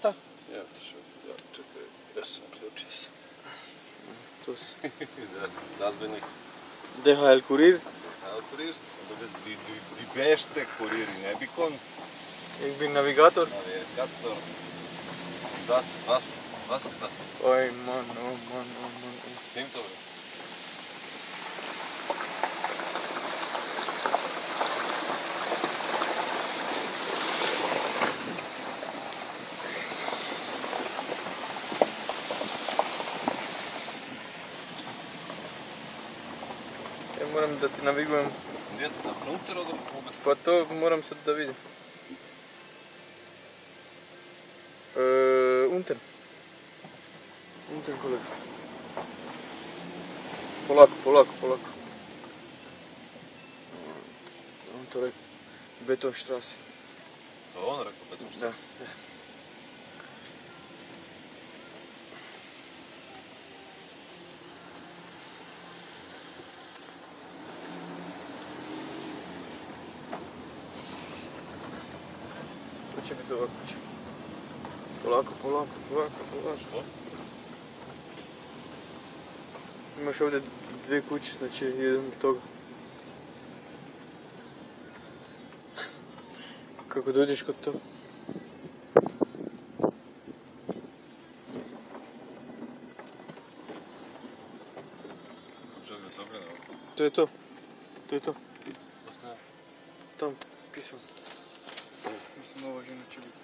Šta? Evo ti šef, ja čekaj, ja sam uključio se. Tu si. Das bin ich. DHL Kurir. DHL Kurir. Du bist die beste Kurier in Ebikon. Ich bin Navigator. Navigator. Und das, was ist das? Oj, man, oh man, oh man. Stimmt aber. Ja moram da ti navigujem. Und jetzt nach runter oder oben? Pa to moram sad da vidim. Unten. Unten, kolega. Polako. On to rekao. Betonstraße. To on rekao Betonstraße? Da. To će biti ovako. Polako. Što? Imaš ovdje dvije kuće, znači jedan od toga. Kako dođeš kod toga? Želim da se okrene ovako. To je to. Poskaj. Tam, pisam. Mislim, ovo žena će biti.